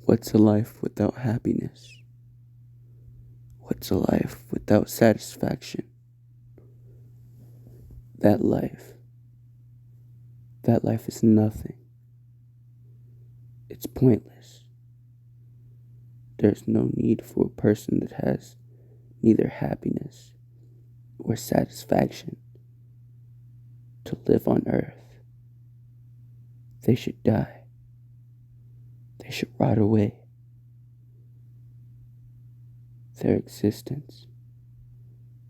What's a life without happiness? What's a life without satisfaction? That life, that life is nothing. It's pointless. There's no need for a person that has neither happiness or satisfaction to live on earth. They should die. They should rot away. Their existence,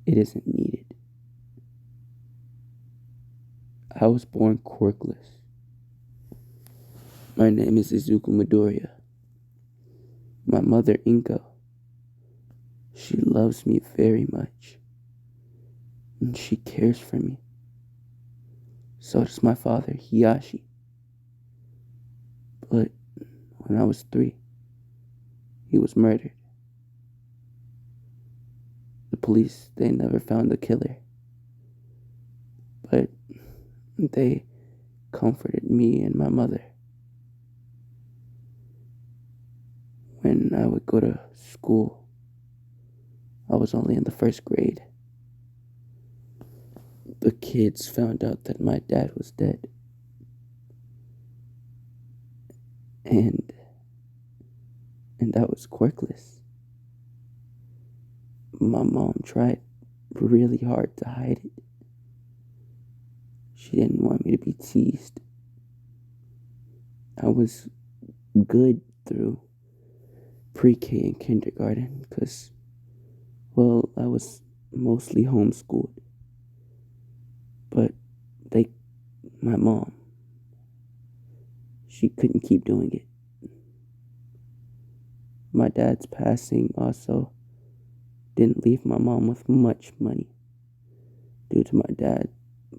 it isn't needed. I was born quirkless. My name is Izuku Midoriya. My mother, Inko, she loves me very much. And she cares for me. So does my father, Hiyashi. But when I was 3, he was murdered. The police, they never found the killer. But they comforted me and my mother. When I would go to school, I was only in the 1st grade. The kids found out that my dad was dead. And I was quirkless. My mom tried really hard to hide it. She didn't want me to be teased. I was good through pre-K and kindergarten because, well, I was mostly homeschooled. But my mom, she couldn't keep doing it. My dad's passing also didn't leave my mom with much money due to my dad,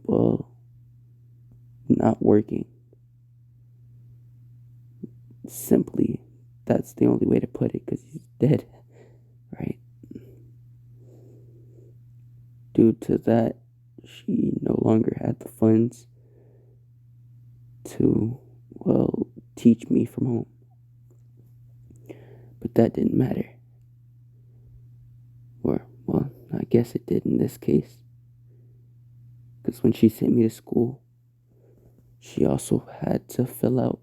well, not working. Simply, that's the only way to put it because he's dead, right? Due to that, she no longer had the funds to, well, teach me from home. But that didn't matter. Or, well, I guess it did in this case. Because when she sent me to school, she also had to fill out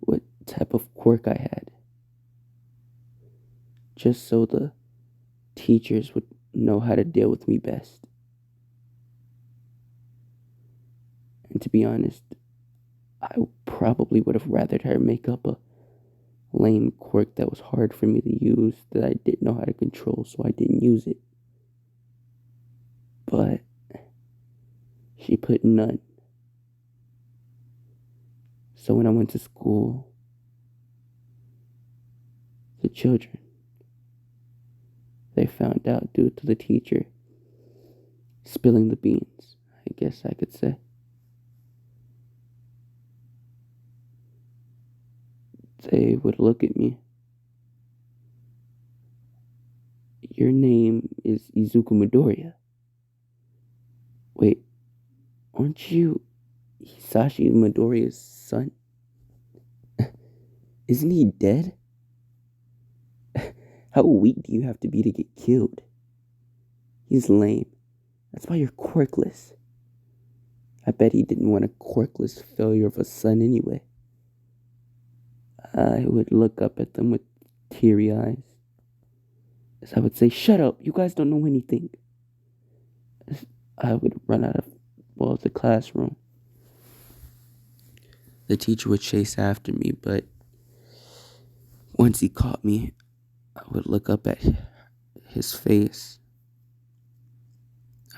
what type of quirk I had. Just so the teachers would know how to deal with me best. And to be honest, I probably would have rathered her make up a lame quirk that was hard for me to use, that I didn't know how to control, so I didn't use it. But she put none. So when I went to school, the children, they found out due to the teacher spilling the beans, I guess I could say. They would look at me. Your name is Izuku Midoriya. Wait, aren't you Hisashi Midoriya's son? Isn't he dead? How weak do you have to be to get killed? He's lame. That's why you're quirkless. I bet he didn't want a quirkless failure of a son anyway. I would look up at them with teary eyes. As I would say, shut up, you guys don't know anything. As I would run out of, well, the classroom. The teacher would chase after me, but once he caught me, I would look up at his face.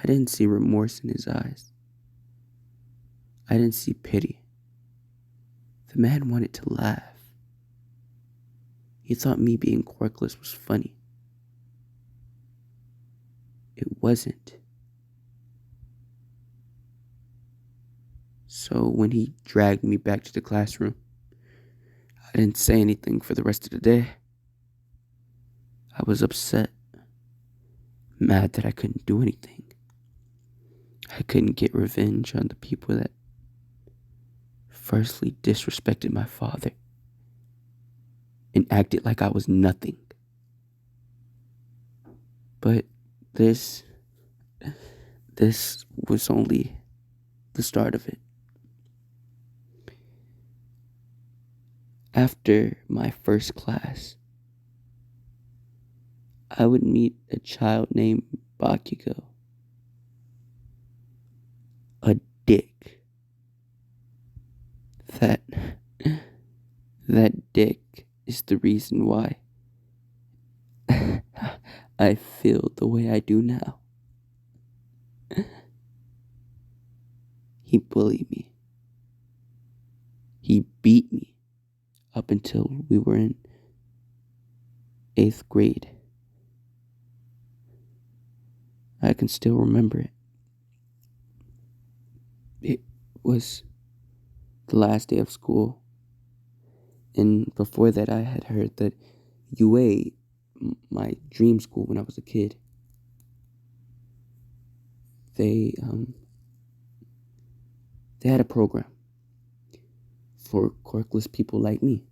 I didn't see remorse in his eyes. I didn't see pity. The man wanted to laugh. He thought me being quirkless was funny. It wasn't. So when he dragged me back to the classroom, I didn't say anything for the rest of the day. I was upset, mad that I couldn't do anything. I couldn't get revenge on the people that firstly disrespected my father, and acted like I was nothing. But this was only the start of it. After my first class, I would meet a child named Bakugo. A dick. That that dick is the reason why I feel the way I do now. He bullied me. He beat me up until we were in 8th grade. I can still remember it. It was the last day of school, and before that I had heard that UA, my dream school when I was a kid, they had a program for quirkless people like me.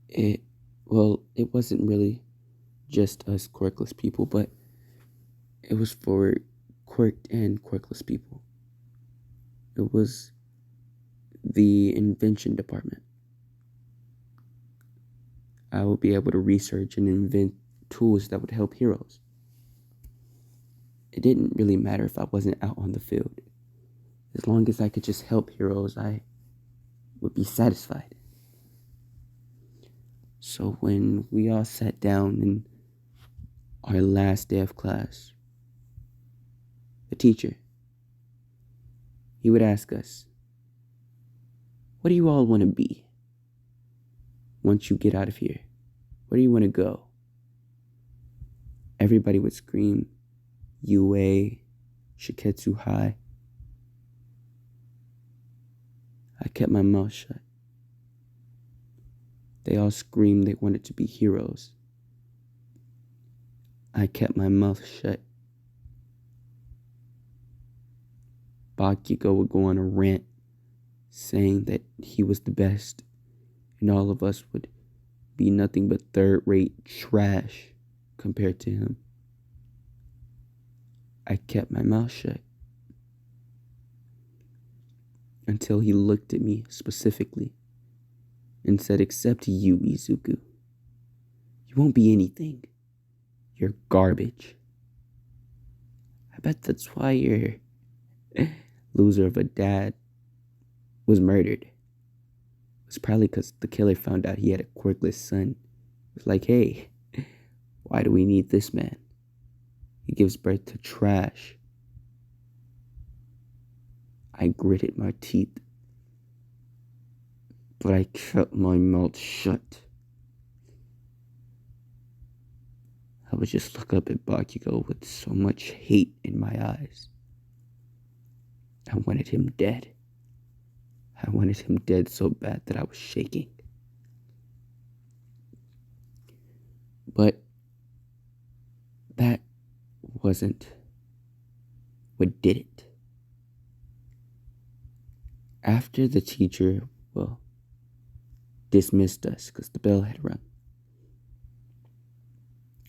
It wasn't really just us quirkless people, but it was for quirked and quirkless people. It was the invention department. I would be able to research and invent tools that would help heroes. It didn't really matter if I wasn't out on the field. As long as I could just help heroes, I would be satisfied. So when we all sat down in our last day of class, the teacher, he would ask us, what do you all want to be once you get out of here? Where do you want to go? Everybody would scream, UA, Shiketsu High. I kept my mouth shut. They all screamed they wanted to be heroes. I kept my mouth shut. Bakugo would go on a rant saying that he was the best and all of us would be nothing but third-rate trash compared to him. I kept my mouth shut until he looked at me specifically and said, except you, Izuku. You won't be anything. You're garbage. I bet that's why your loser of a dad was murdered. It was probably because the killer found out he had a quirkless son. It was like, hey, why do we need this man? He gives birth to trash. I gritted my teeth, but I kept my mouth shut. I would just look up at Bakugo with so much hate in my eyes. I wanted him dead. I wanted him dead so bad that I was shaking. But that wasn't what did it. After the teacher, dismissed us because the bell had rung,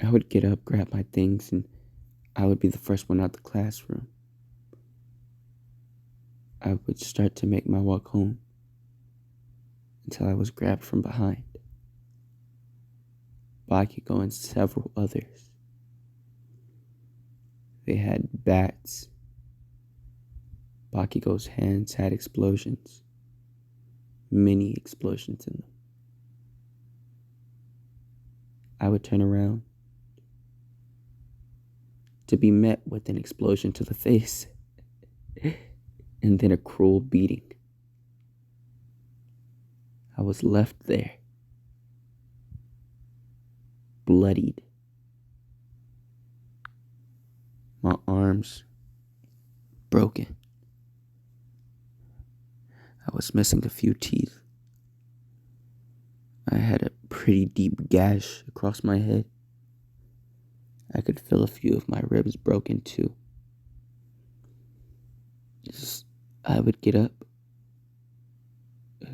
I would get up, grab my things, and I would be the first one out the classroom. I would start to make my walk home until I was grabbed from behind. Bakugo and several others. They had bats. Bakugo's hands had explosions. Many explosions in them. I would turn around to be met with an explosion to the face and then a cruel beating. I was left there, bloodied. My arms broken. I was missing a few teeth. I had a pretty deep gash across my head. I could feel a few of my ribs broken too. I would get up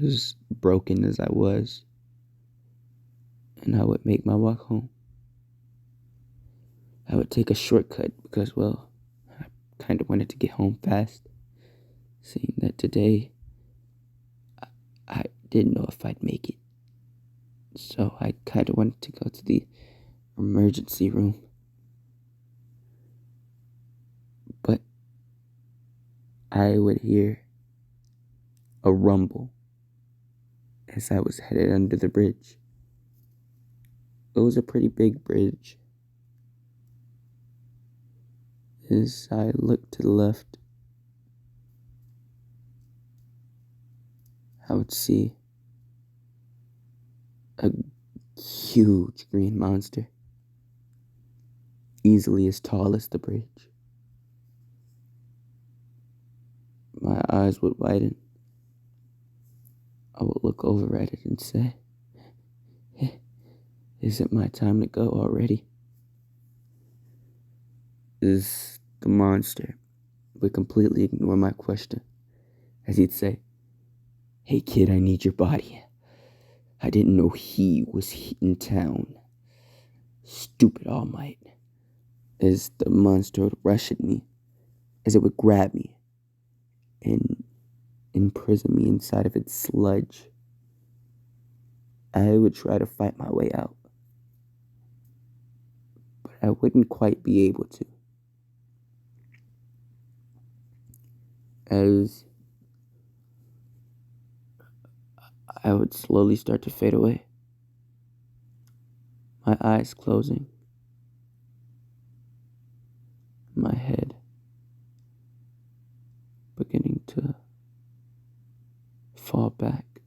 as broken as I was, and I would make my walk home. I would take a shortcut because, well, I kind of wanted to get home fast, seeing that today I didn't know if I'd make it. So I kind of wanted to go to the emergency room. But I would hear a rumble as I was headed under the bridge. It was a pretty big bridge. As I looked to the left, I would see a huge green monster, easily as tall as the bridge. My eyes would widen. I would look over at it and say, "Hey, is it my time to go already?" Is the monster would completely ignore my question, as he'd say, "Hey kid, I need your body. I didn't know he was in town. Stupid All Might." As the monster would rush at me, as it would grab me and imprison me inside of its sludge. I would try to fight my way out, but I wouldn't quite be able to. As I would slowly start to fade away, my eyes closing, my head beginning to fall back,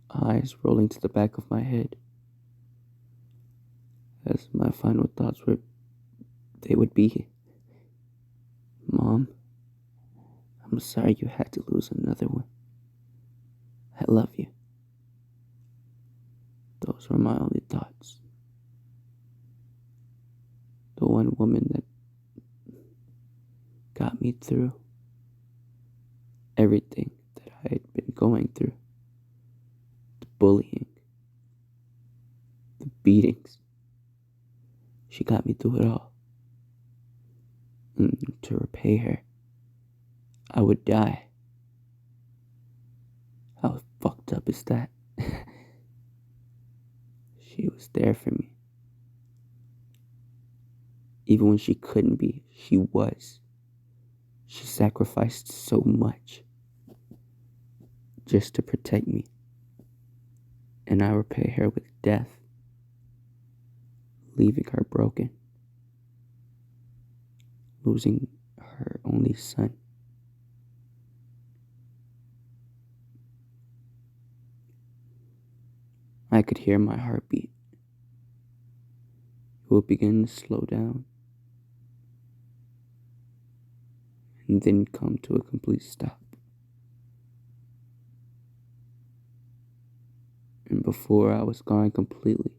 eyes rolling to the back of my head, as my final thoughts would be, "Mom, I'm sorry you had to lose another one. I love you." Those were my only thoughts. The one woman that got me through everything that I had been going through. The bullying, the beatings. She got me through it all. And to repay her, I would die. How fucked up is that? She was there for me. Even when she couldn't be, she was. She sacrificed so much just to protect me. And I repay her with death, leaving her broken, losing her only son. I could hear my heartbeat. It would begin to slow down and then come to a complete stop. And before I was gone completely,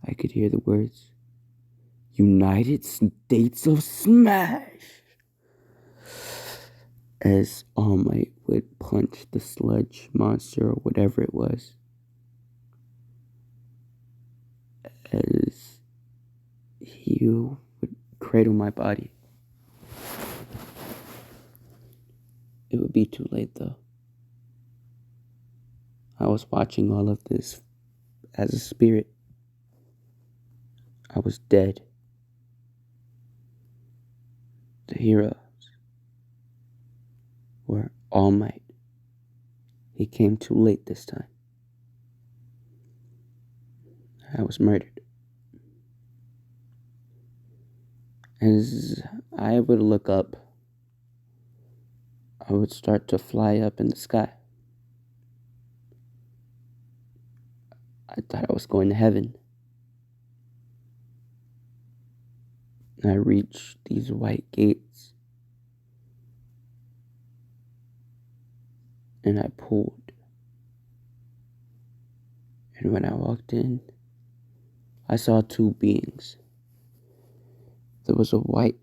I could hear the words, "United States of Smash," as All Might would punch the sludge monster or whatever it was, as he would cradle my body. It would be too late though. I was watching all of this as a spirit. I was dead. The heroes were All Might. He came too late this time. I was murdered. As I would look up, I would start to fly up in the sky. I thought I was going to heaven. I reached these white gates, and I pulled. And when I walked in, I saw two beings. There was a white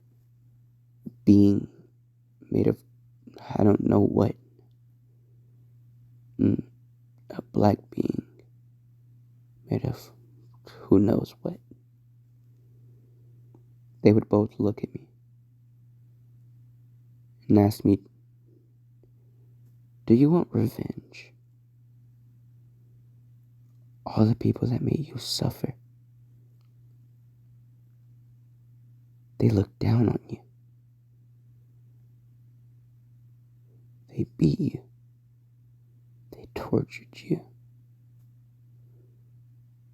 being made of I don't know what, and a black being made of who knows what. They would both look at me and ask me, "Do you want revenge? All the people that made you suffer, they looked down on you. They beat you. They tortured you.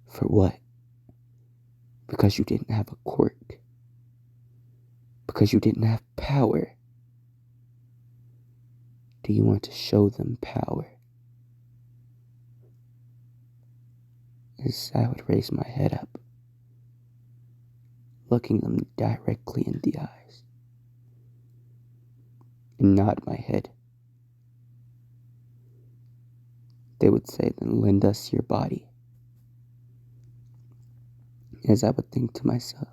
For what? Because you didn't have a quirk. Because you didn't have power. Do you want to show them power?" As I would raise my head up, looking them directly in the eyes, and nod my head, they would say, "Then lend us your body." As I would think to myself,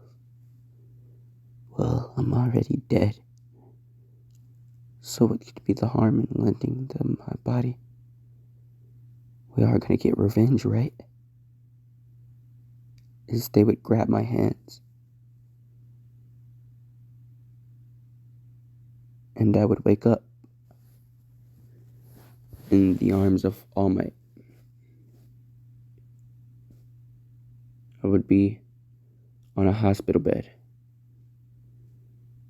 well, I'm already dead, so what could be the harm in lending them my body? We are gonna get revenge, right? As they would grab my hands, and I would wake up in the arms of All Might. I would be on a hospital bed,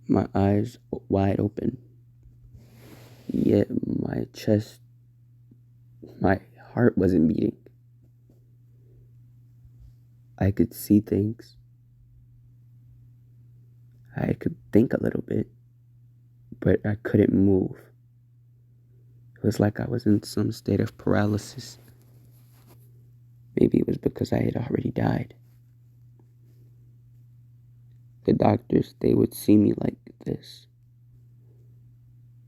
my eyes wide open, yet my heart wasn't beating. I could see things. I could think a little bit, but I couldn't move. It was like I was in some state of paralysis. Maybe it was because I had already died. The doctors, they would see me like this,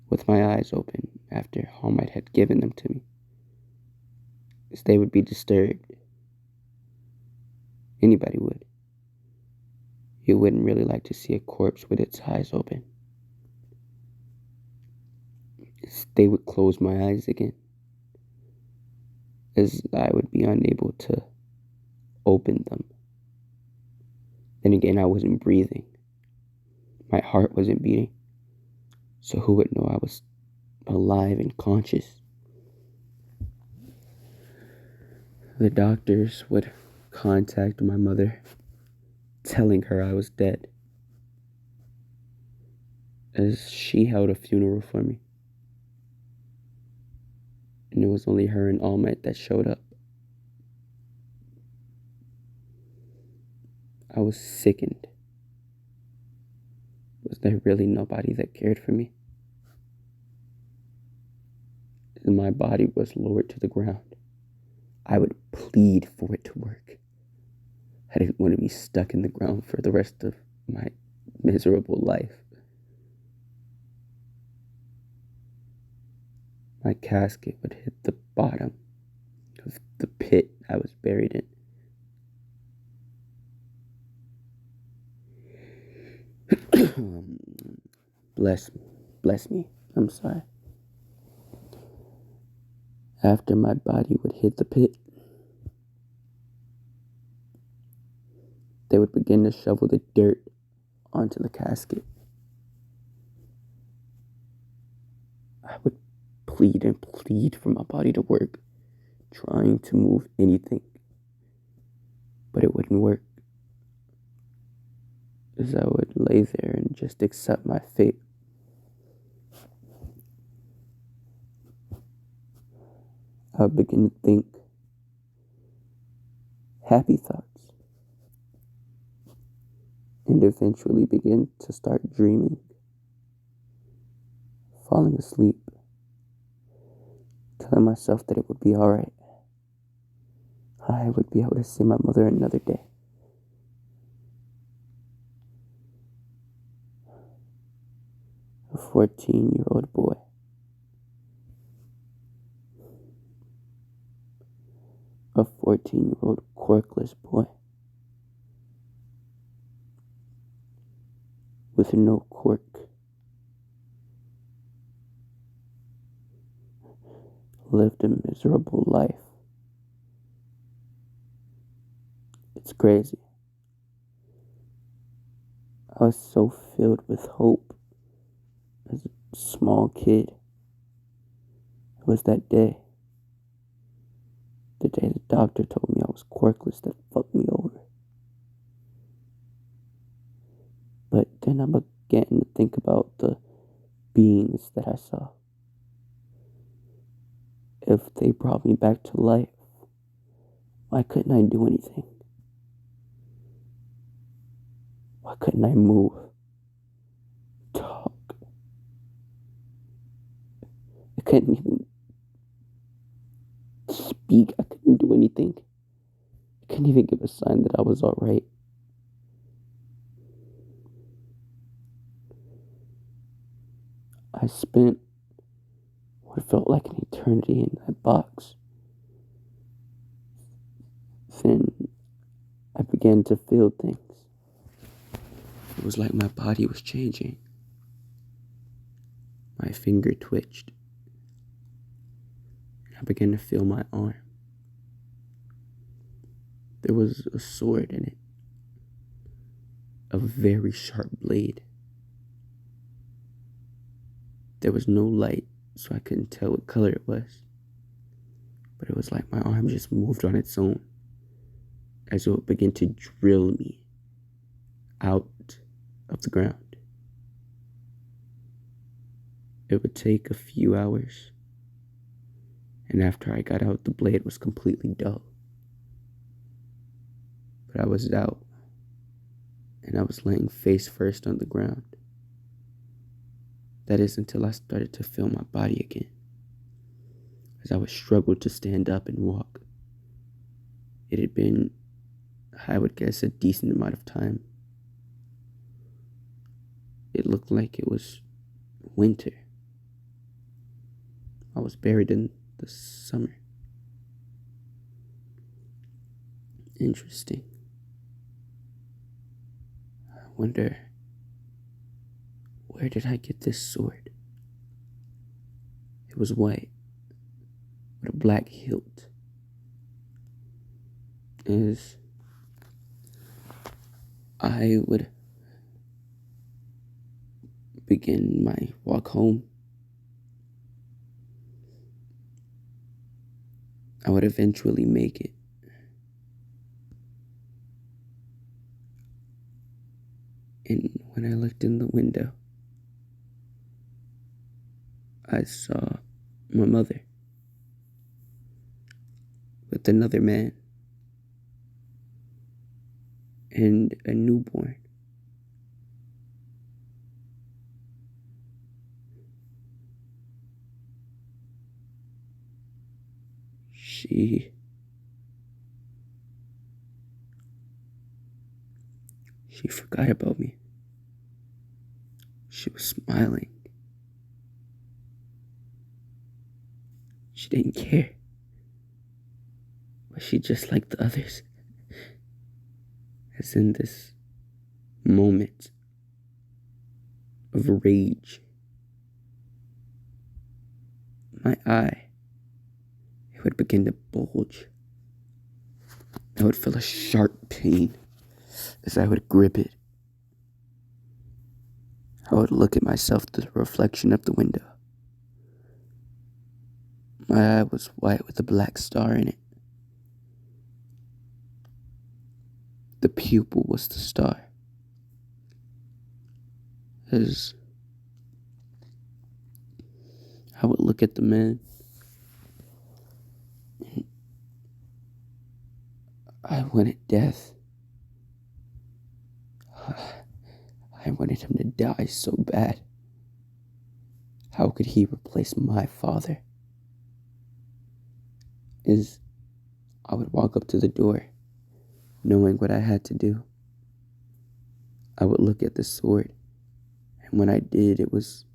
with my eyes open after All Might had given them to me, as they would be disturbed. Anybody would. You wouldn't really like to see a corpse with its eyes open. As they would close my eyes again, as I would be unable to open them. Then again, I wasn't breathing. My heart wasn't beating. So who would know I was alive and conscious? The doctors would contact my mother, telling her I was dead, as she held a funeral for me. And it was only her and All Might that showed up. I was sickened. Was there really nobody that cared for me? And my body was lowered to the ground. I would plead for it to work. I didn't want to be stuck in the ground for the rest of my miserable life. My casket would hit the bottom of the pit I was buried in. Bless me. I'm sorry. After my body would hit the pit, they would begin to shovel the dirt onto the casket. I would plead and plead for my body to work, trying to move anything, but it wouldn't work. As I would lay there and just accept my fate. I would begin to think happy thoughts, and eventually begin to start dreaming, falling asleep, telling myself that it would be alright. I would be able to see my mother another day. A 14-year-old boy. A 14-year-old quirkless boy. With no quirk. lived a miserable life. It's crazy. I was so filled with hope as a small kid. It was that day. The day the doctor told me I was quirkless that fucked me over. But then I began to think about the beings that I saw. If they brought me back to life, why couldn't I do anything? Why couldn't I move, talk? I couldn't even speak. I couldn't do anything. I couldn't even give a sign that I was alright. I spent what felt like an eternity in that box. Then I began to feel things. It was like my body was changing. My finger twitched. I began to feel my arm. There was a sword in it, a very sharp blade. There was no light, so I couldn't tell what color it was. But it was like my arm just moved on its own, as though it began to drill me out of the ground. It would take a few hours, and after I got out, the blade was completely dull. But I was out, and I was laying face first on the ground. That is until I started to feel my body again, as I would struggle to stand up and walk. It had been, I would guess, a decent amount of time. It looked like it was winter. I was buried in the summer. Interesting. I wonder, where did I get this sword? It was white, with a black hilt. As I would begin my walk home, I would eventually make it. And when I looked in the window, I saw my mother with another man and a newborn. She forgot about me. She was smiling. She didn't care. Was she just like the others? As in this moment of rage, my eye, it would begin to bulge. I would feel a sharp pain as I would grip it. I would look at myself through the reflection of the window. My eye was white with a black star in it. The pupil was the star. As I would look at the man, I wanted death. I wanted him to die so bad. How could he replace my father? As I would walk up to the door, knowing what I had to do, I would look at the sword, and when I did, it was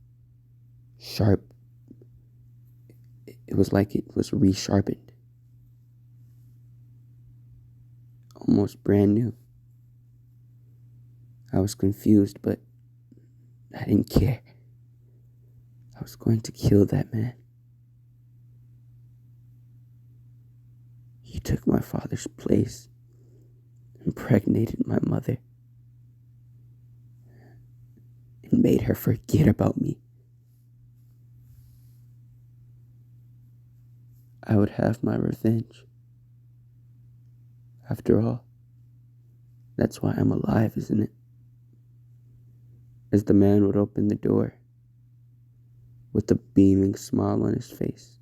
sharp. It was like it was resharpened. Almost brand new. I was confused, but I didn't care. I was going to kill that man. He took my father's place, impregnated my mother, and made her forget about me. I would have my revenge. After all, that's why I'm alive, isn't it? As the man would open the door with a beaming smile on his face,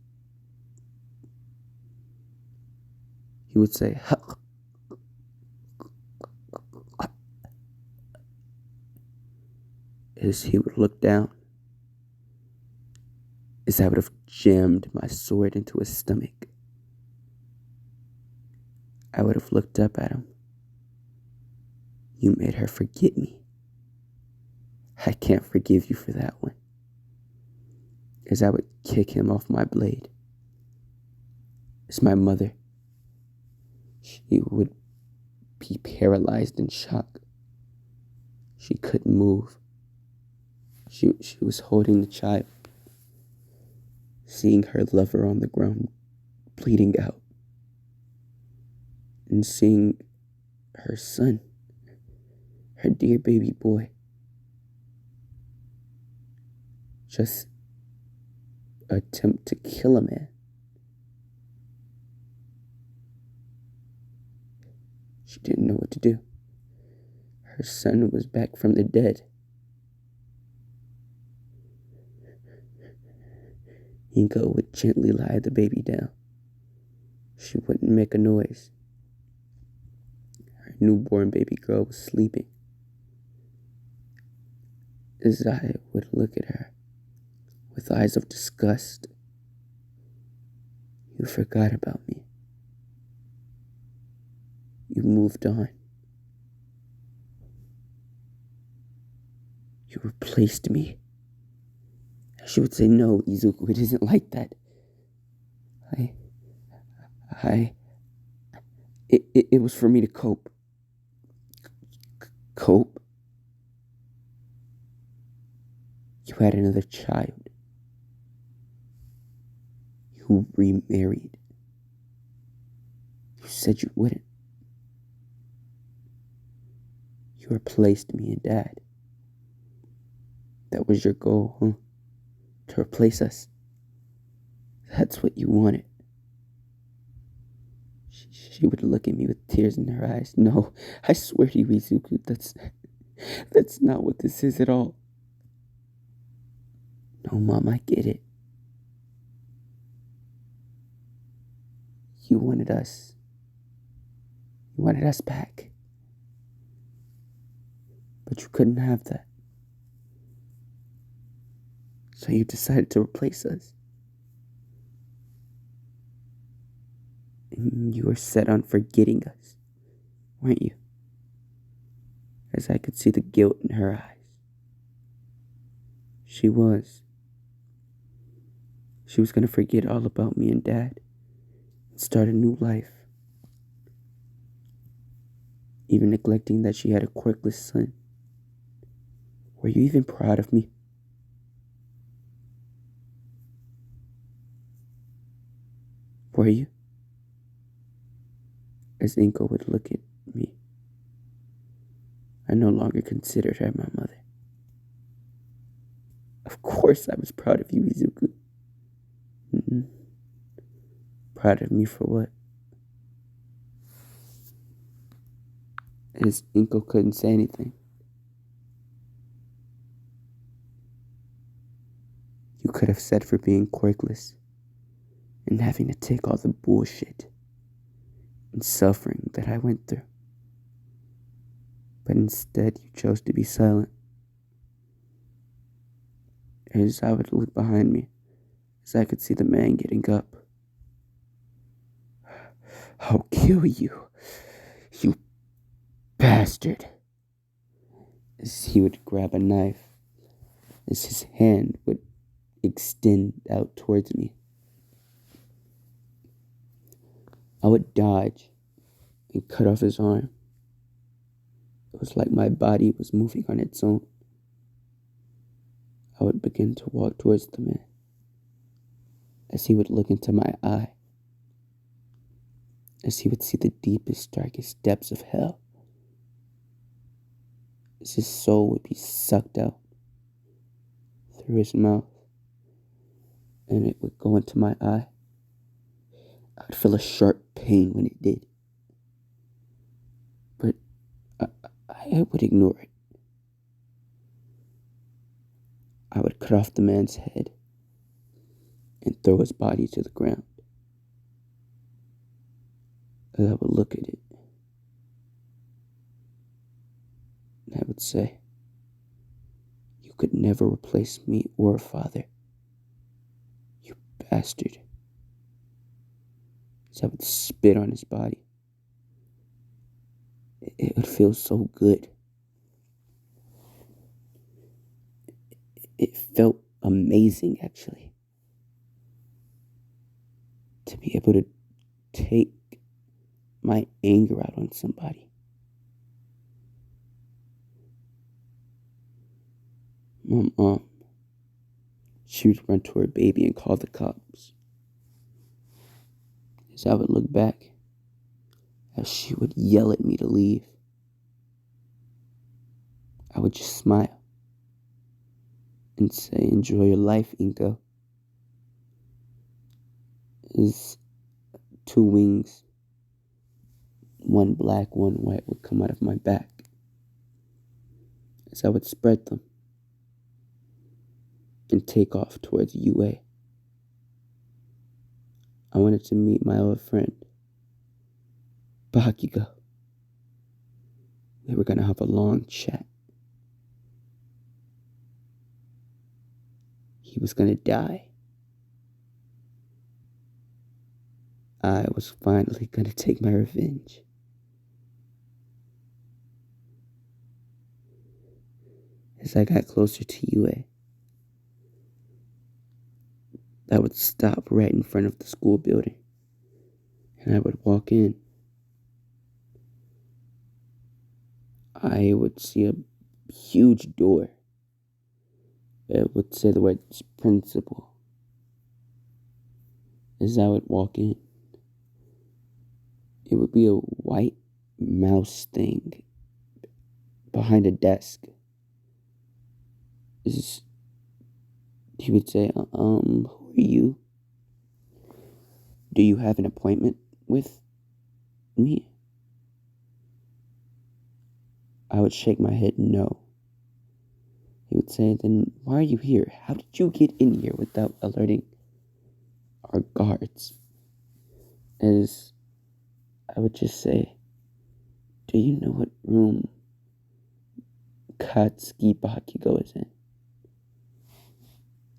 he would say, "Huck." As he would look down, as I would have jammed my sword into his stomach, I would have looked up at him. You made her forget me. I can't forgive you for that one. As I would kick him off my blade. As my mother, she would be paralyzed in shock. She couldn't move. She was holding the child, seeing her lover on the ground, bleeding out, and seeing her son, her dear baby boy, just attempt to kill a man. She didn't know what to do. Her son was back from the dead. Inko would gently lie the baby down. She wouldn't make a noise. Her newborn baby girl was sleeping. As I would look at her with eyes of disgust, you forgot about me. You moved on. You replaced me. She would say, "No, Izuku, it isn't like that. It was for me to cope." Cope? You had another child. You remarried. You said you wouldn't. You replaced me and Dad. That was your goal, huh? To replace us. That's what you wanted. She would look at me with tears in her eyes. "No, I swear to you, Izuku, that's not what this is at all." "No, Mom, I get it. You wanted us. You wanted us back. But you couldn't have that. So you decided to replace us. And you were set on forgetting us, weren't you?" As I could see the guilt in her eyes. She was. She was going to forget all about me and Dad and start a new life. Even neglecting that she had a quirkless son. Were you even proud of me? Were you? As Inko would look at me, I no longer considered her my mother. Of course I was proud of you, Izuku. Proud of me for what? As Inko couldn't say anything. You could have said for being quirkless and having to take all the bullshit and suffering that I went through. But instead you chose to be silent. As I would look behind me, as I could see the man getting up. "I'll kill you, you bastard." As he would grab a knife, as his hand would extend out towards me. I would dodge and cut off his arm. It was like my body was moving on its own. I would begin to walk towards the man as he would look into my eye. as he would see the deepest, darkest depths of hell, as his soul would be sucked out through his mouth, and it would go into my eye. I would feel a sharp pain when it did, but I would ignore it. I would cut off the man's head and throw his body to the ground. And I would look at it, and I would say, "You could never replace me or father, you bastard." So I would spit on his body. It would feel so good. It felt amazing, actually, to be able to take my anger out on somebody. My mom, she would run to her baby and call the cops. As I would look back, as she would yell at me to leave, I would just smile and say, "Enjoy your life, Inko." His two wings, one black, one white, would come out of my back. As I would spread them and take off towards UA. I wanted to meet my old friend, Bakugo. We were going to have a long chat. He was going to die. I was finally going to take my revenge. As I got closer to UA, I would stop right in front of the school building, and I would walk in. I would see a huge door. It would say the words principal. As I would walk in, it would be a white mouse thing behind a desk. He would say, who are you? Do you have an appointment with me? I would shake my head no. He would say, then why are you here? How did you get in here without alerting our guards? As I would just say, do you know what room Katsuki Bakugo is in?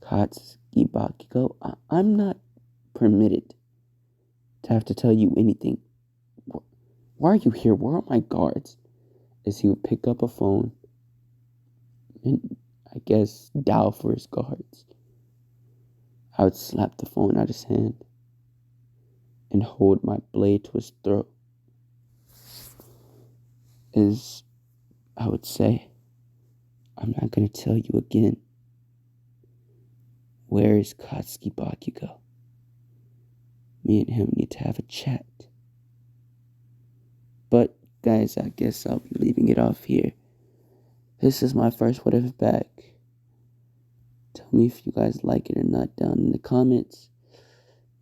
Katsuki Bakugo? I'm not permitted to have to tell you anything. Why are you here? Where are my guards? As he would pick up a phone and, I guess, dial for his guards. I would slap the phone out of his hand and hold my blade to his throat. As I would say, I'm not going to tell you again. Where is Katsuki Bakugo? Me and him need to have a chat. But, guys, I guess I'll be leaving it off here. This is my first What If back. Tell me if you guys like it or not down in the comments.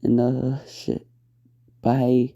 And, shit. Bye.